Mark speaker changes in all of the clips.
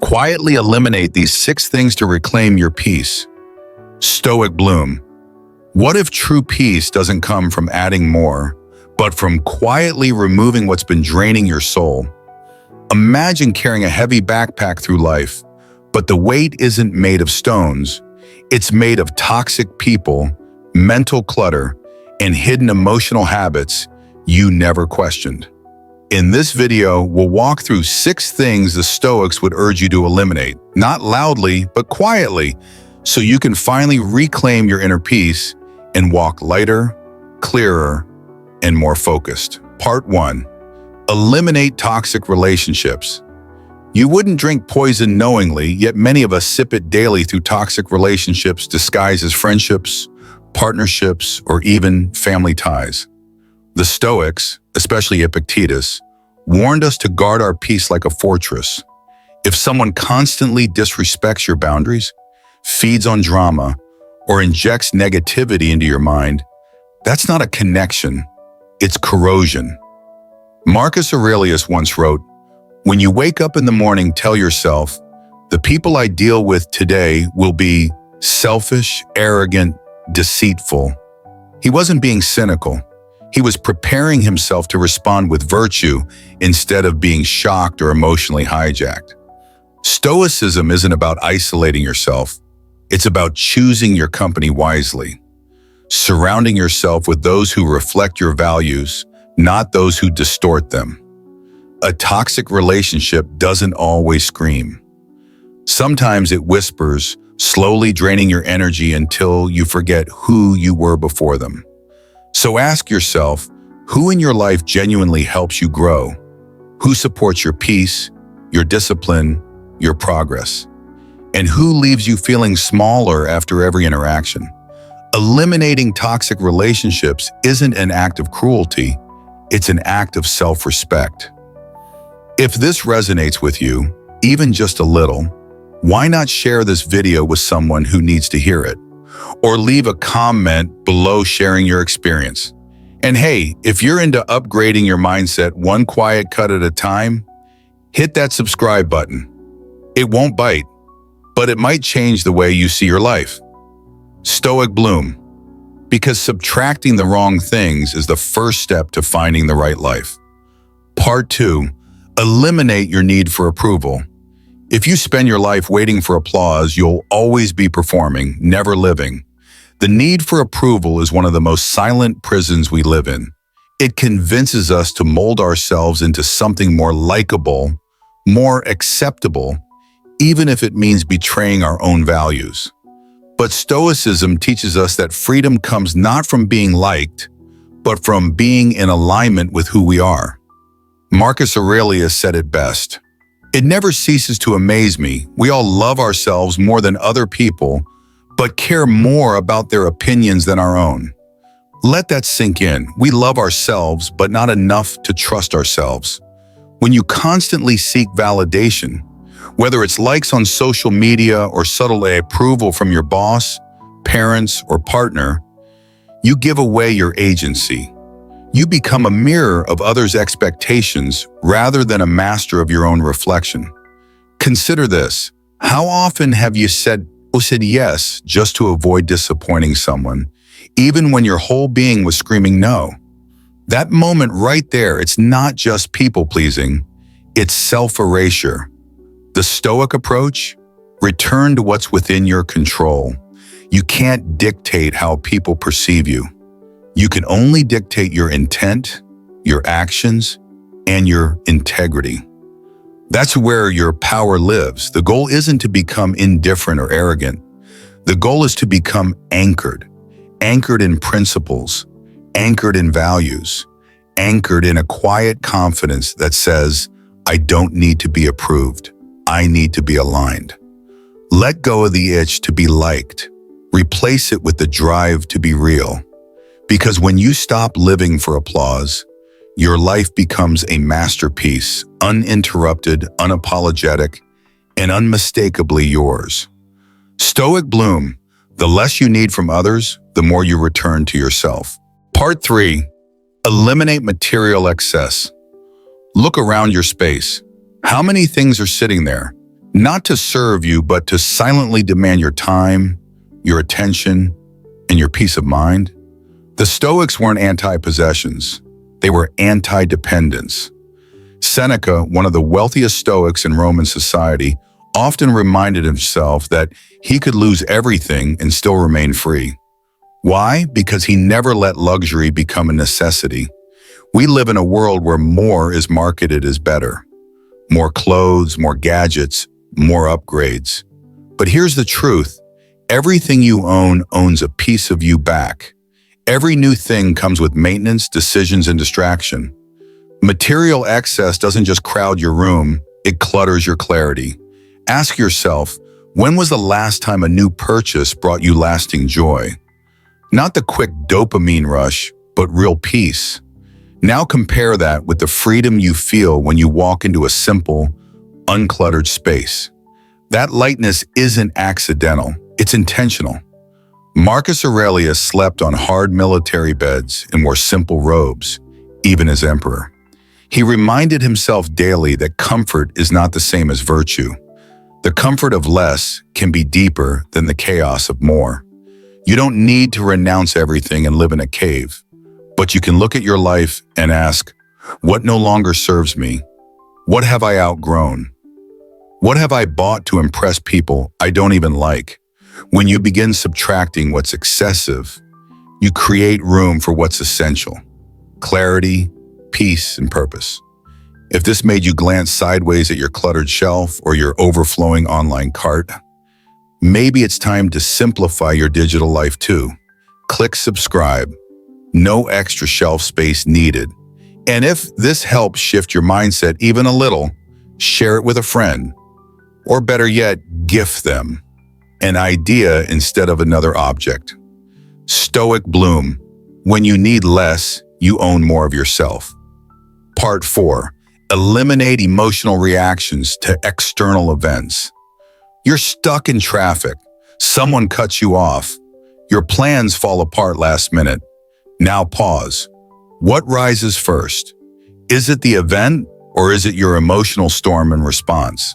Speaker 1: Quietly eliminate these 6 things to reclaim your peace. Stoic bloom. What if true peace doesn't come from adding more, but from quietly removing what's been draining your soul? Imagine carrying a heavy backpack through life, but the weight isn't made of stones. It's made of toxic people, mental clutter, and hidden emotional habits you never questioned. In this video, we'll walk through 6 things the Stoics would urge you to eliminate, not loudly, but quietly, so you can finally reclaim your inner peace and walk lighter, clearer, and more focused. Part 1. Eliminate toxic relationships. You wouldn't drink poison knowingly, yet many of us sip it daily through toxic relationships disguised as friendships, partnerships, or even family ties. The Stoics, especially Epictetus, warned us to guard our peace like a fortress. If someone constantly disrespects your boundaries, feeds on drama, or injects negativity into your mind, that's not a connection, it's corrosion. Marcus Aurelius once wrote, "When you wake up in the morning, tell yourself, the people I deal with today will be selfish, arrogant, deceitful." He wasn't being cynical. He was preparing himself to respond with virtue instead of being shocked or emotionally hijacked. Stoicism isn't about isolating yourself. It's about choosing your company wisely, surrounding yourself with those who reflect your values, not those who distort them. A toxic relationship doesn't always scream. Sometimes it whispers, slowly draining your energy until you forget who you were before them. So ask yourself, who in your life genuinely helps you grow? Who supports your peace, your discipline, your progress? And who leaves you feeling smaller after every interaction? Eliminating toxic relationships isn't an act of cruelty, it's an act of self-respect. If this resonates with you, even just a little, why not share this video with someone who needs to hear it? Or leave a comment below sharing your experience. And hey, if you're into upgrading your mindset one quiet cut at a time, hit that subscribe button. It won't bite, but it might change the way you see your life. Stoic bloom. Because subtracting the wrong things is the first step to finding the right life. Part 2. Eliminate your need for approval. If you spend your life waiting for applause, you'll always be performing, never living. The need for approval is one of the most silent prisons we live in. It convinces us to mold ourselves into something more likable, more acceptable, even if it means betraying our own values. But Stoicism teaches us that freedom comes not from being liked, but from being in alignment with who we are. Marcus Aurelius said it best. "It never ceases to amaze me. We all love ourselves more than other people, but care more about their opinions than our own." Let that sink in. We love ourselves, but not enough to trust ourselves. When you constantly seek validation, whether it's likes on social media or subtle approval from your boss, parents, or partner, you give away your agency. You become a mirror of others' expectations rather than a master of your own reflection. Consider this. How often have you said yes just to avoid disappointing someone, even when your whole being was screaming no? That moment right there, it's not just people-pleasing, it's self-erasure. The Stoic approach? Return to what's within your control. You can't dictate how people perceive you. You can only dictate your intent, your actions, and your integrity. That's where your power lives. The goal isn't to become indifferent or arrogant. The goal is to become anchored in principles, anchored in values, anchored in a quiet confidence that says, I don't need to be approved. I need to be aligned. Let go of the itch to be liked. Replace it with the drive to be real. Because when you stop living for applause, your life becomes a masterpiece, uninterrupted, unapologetic, and unmistakably yours. Stoic bloom. The less you need from others, the more you return to yourself. Part 3. Eliminate material excess. Look around your space. How many things are sitting there? not to serve you, but to silently demand your time, your attention, and your peace of mind. The Stoics weren't anti-possessions. They were anti-dependence. Seneca, one of the wealthiest Stoics in Roman society, often reminded himself that he could lose everything and still remain free. Why? Because he never let luxury become a necessity. We live in a world where more is marketed as better. More clothes, more gadgets, more upgrades. But here's the truth. Everything you own owns a piece of you back. Every new thing comes with maintenance, decisions, and distraction. Material excess doesn't just crowd your room, it clutters your clarity. Ask yourself, when was the last time a new purchase brought you lasting joy? Not the quick dopamine rush, but real peace. Now compare that with the freedom you feel when you walk into a simple, uncluttered space. That lightness isn't accidental, it's intentional. Marcus Aurelius slept on hard military beds and wore simple robes, even as emperor. He reminded himself daily that comfort is not the same as virtue. The comfort of less can be deeper than the chaos of more. You don't need to renounce everything and live in a cave, but you can look at your life and ask, what no longer serves me? What have I outgrown? What have I bought to impress people I don't even like? When you begin subtracting what's excessive, you create room for what's essential: clarity, peace, and purpose. If this made you glance sideways at your cluttered shelf or your overflowing online cart, maybe it's time to simplify your digital life too. Click subscribe. No extra shelf space needed. And if this helps shift your mindset even a little, share it with a friend. Or better yet, gift them an idea instead of another object. Stoic bloom. When you need less, you own more of yourself. Part 4. Eliminate emotional reactions to external events. You're stuck in traffic. Someone cuts you off. Your plans fall apart last minute. Now pause. What rises first? Is it the event or is it your emotional storm and response?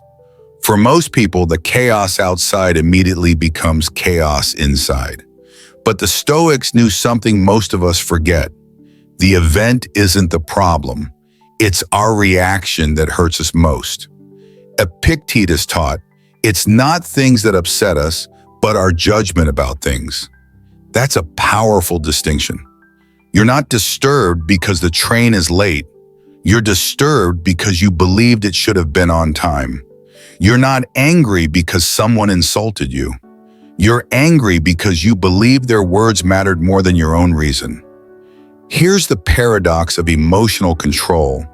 Speaker 1: For most people, the chaos outside immediately becomes chaos inside. But the Stoics knew something most of us forget. The event isn't the problem. It's our reaction that hurts us most. Epictetus taught, it's not things that upset us, but our judgment about things. That's a powerful distinction. You're not disturbed because the train is late. You're disturbed because you believed it should have been on time. You're not angry because someone insulted you. You're angry because you believed their words mattered more than your own reason. Here's the paradox of emotional control.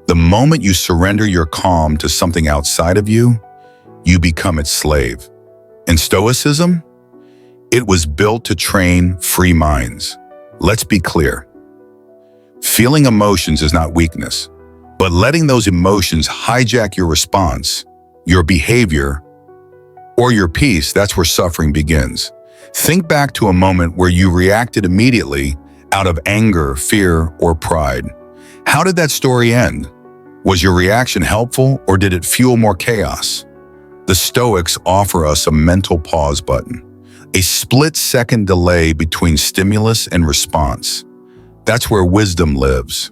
Speaker 1: The moment you surrender your calm to something outside of you, you become its slave. In Stoicism, it was built to train free minds. Let's be clear. Feeling emotions is not weakness, but letting those emotions hijack your response, your behavior, or your peace, that's where suffering begins. Think back to a moment where you reacted immediately out of anger, fear, or pride. How did that story end? Was your reaction helpful or did it fuel more chaos? The Stoics offer us a mental pause button, a split-second delay between stimulus and response. That's where wisdom lives.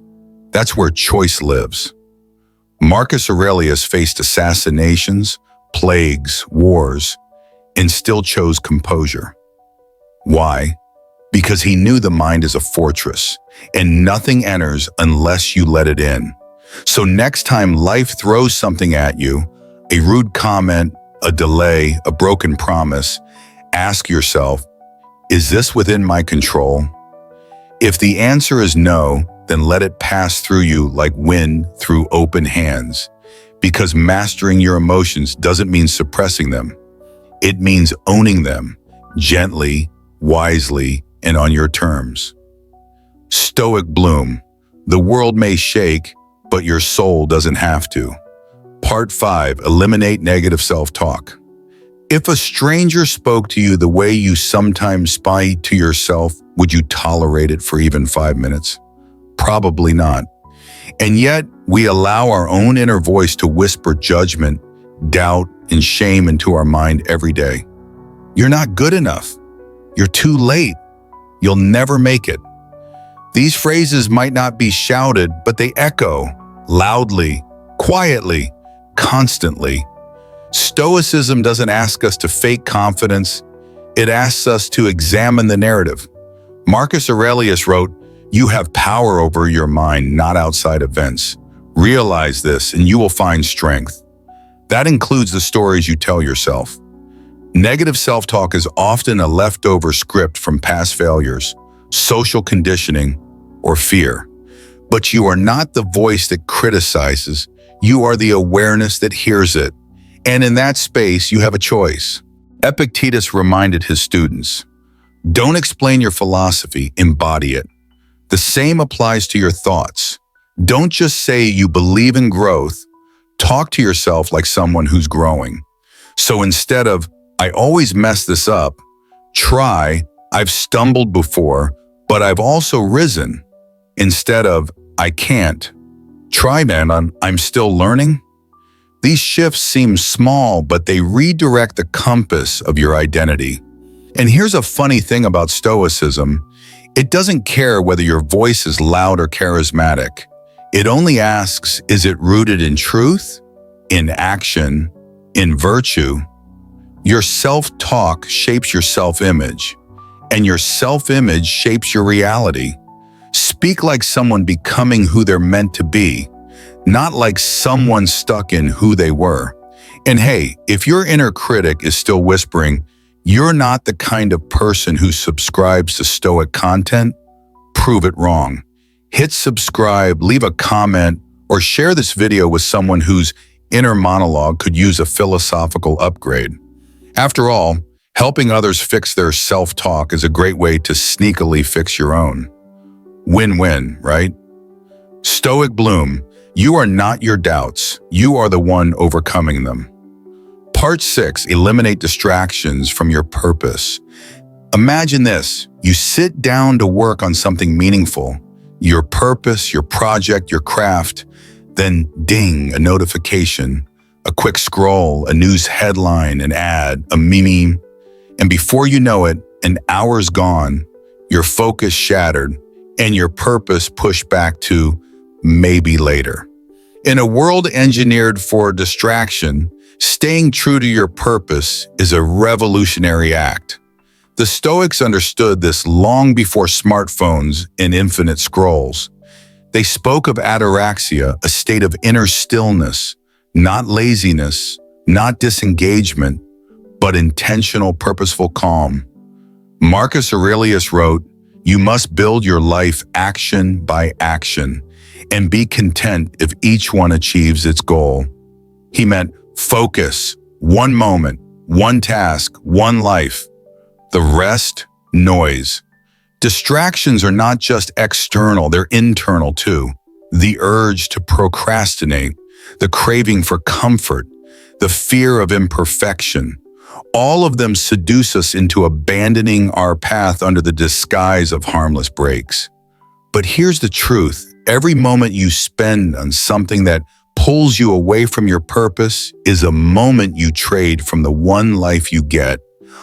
Speaker 1: That's where choice lives. Marcus Aurelius faced assassinations, plagues, wars, and still chose composure. Why? Because he knew the mind is a fortress, and nothing enters unless you let it in. So next time life throws something at you, a rude comment, a delay, a broken promise, ask yourself, is this within my control? If the answer is no, then let it pass through you like wind through open hands. Because mastering your emotions doesn't mean suppressing them. It means owning them, gently, wisely, and on your terms. Stoic bloom. The world may shake, but your soul doesn't have to. Part 5. Eliminate negative self-talk. If a stranger spoke to you the way you sometimes speak to yourself, would you tolerate it for even 5 minutes? Probably not. And yet, we allow our own inner voice to whisper judgment, doubt, and shame into our mind every day. You're not good enough. You're too late. You'll never make it. These phrases might not be shouted, but they echo loudly, quietly, constantly. Stoicism doesn't ask us to fake confidence. It asks us to examine the narrative. Marcus Aurelius wrote, "You have power over your mind, not outside events. Realize this, and you will find strength." That includes the stories you tell yourself. Negative self-talk is often a leftover script from past failures, social conditioning, or fear. But you are not the voice that criticizes. You are the awareness that hears it. And in that space, you have a choice. Epictetus reminded his students, don't explain your philosophy, embody it. The same applies to your thoughts. Don't just say you believe in growth. Talk to yourself like someone who's growing. So instead of, I always mess this up, try, I've stumbled before, but I've also risen. Instead of, I can't, try, man, I'm still learning. These shifts seem small, but they redirect the compass of your identity. And here's a funny thing about Stoicism. It doesn't care whether your voice is loud or charismatic. It only asks, is it rooted in truth, in action, in virtue? Your self-talk shapes your self-image, and your self-image shapes your reality. Speak like someone becoming who they're meant to be, not like someone stuck in who they were. And hey, if your inner critic is still whispering, you're not the kind of person who subscribes to Stoic content, prove it wrong. Hit subscribe, leave a comment, or share this video with someone whose inner monologue could use a philosophical upgrade. After all, helping others fix their self-talk is a great way to sneakily fix your own. Win-win, right? Stoic Bloom, you are not your doubts. You are the one overcoming them. Part 6, eliminate distractions from your purpose. Imagine this, you sit down to work on something meaningful, your purpose, your project, your craft, then ding, a notification, a quick scroll, a news headline, an ad, a meme, and before you know it, an hour's gone, your focus shattered, and your purpose pushed back to maybe later. In a world engineered for distraction, staying true to your purpose is a revolutionary act. The Stoics understood this long before smartphones and infinite scrolls. They spoke of ataraxia, a state of inner stillness, not laziness, not disengagement, but intentional, purposeful calm. Marcus Aurelius wrote, "You must build your life action by action, and be content if each one achieves its goal." He meant focus, one moment, one task, one life. The rest, noise. Distractions are not just external, they're internal too. The urge to procrastinate, the craving for comfort, the fear of imperfection. All of them seduce us into abandoning our path under the disguise of harmless breaks. But here's the truth. Every moment you spend on something that pulls you away from your purpose is a moment you trade from the one life you get.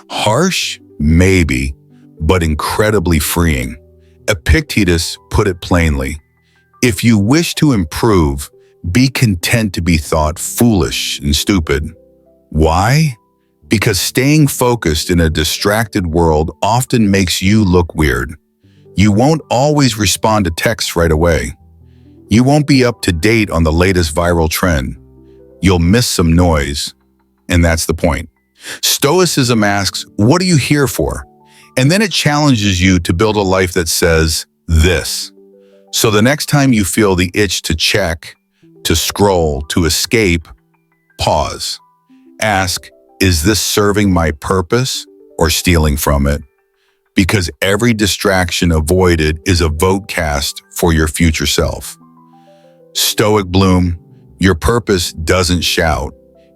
Speaker 1: Harsh? Maybe, but incredibly freeing. Epictetus put it plainly. If you wish to improve, be content to be thought foolish and stupid. Why? Because staying focused in a distracted world often makes you look weird. You won't always respond to texts right away. You won't be up to date on the latest viral trend. You'll miss some noise, and that's the point. Stoicism asks, what are you here for? And then it challenges you to build a life that says this. So the next time you feel the itch to check, to scroll, to escape, pause. Ask, is this serving my purpose or stealing from it? Because every distraction avoided is a vote cast for your future self. Stoic Bloom, your purpose doesn't shout.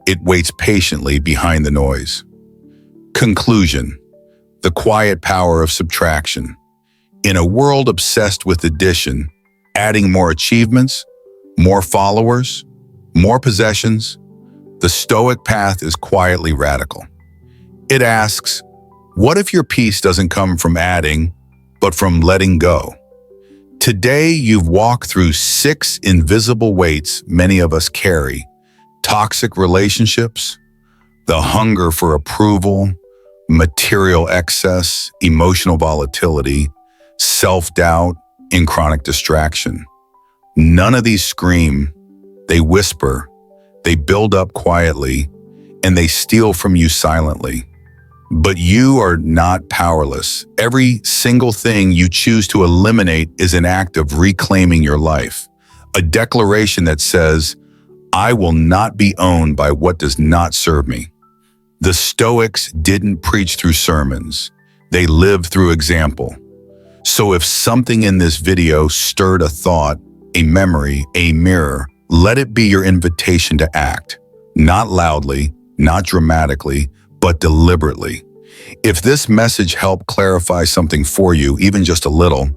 Speaker 1: It waits patiently behind the noise. Conclusion. The quiet power of subtraction. In a world obsessed with addition, adding more achievements, more followers, more possessions, The Stoic path is quietly radical. It asks, what if your peace doesn't come from adding, but from letting go? Today, you've walked through 6 invisible weights many of us carry: toxic relationships, the hunger for approval, material excess, emotional volatility, self-doubt, and chronic distraction. None of these scream, they whisper, they build up quietly, and they steal from you silently. But you are not powerless. Every single thing you choose to eliminate is an act of reclaiming your life, a declaration that says, I will not be owned by what does not serve me. The Stoics didn't preach through sermons. They lived through example. So if something in this video stirred a thought, a memory, a mirror, let it be your invitation to act. Not loudly, not dramatically, but deliberately. If this message helped clarify something for you, even just a little,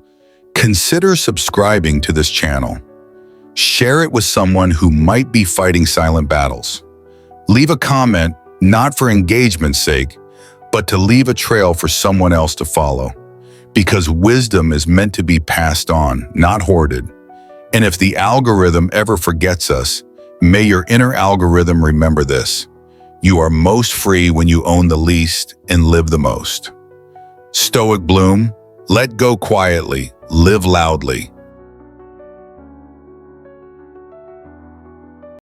Speaker 1: consider subscribing to this channel. Share it with someone who might be fighting silent battles. Leave a comment, not for engagement's sake, but to leave a trail for someone else to follow. Because wisdom is meant to be passed on, not hoarded. And if the algorithm ever forgets us, may your inner algorithm remember this. You are most free when you own the least and live the most. Stoic bloom, let go quietly, live loudly,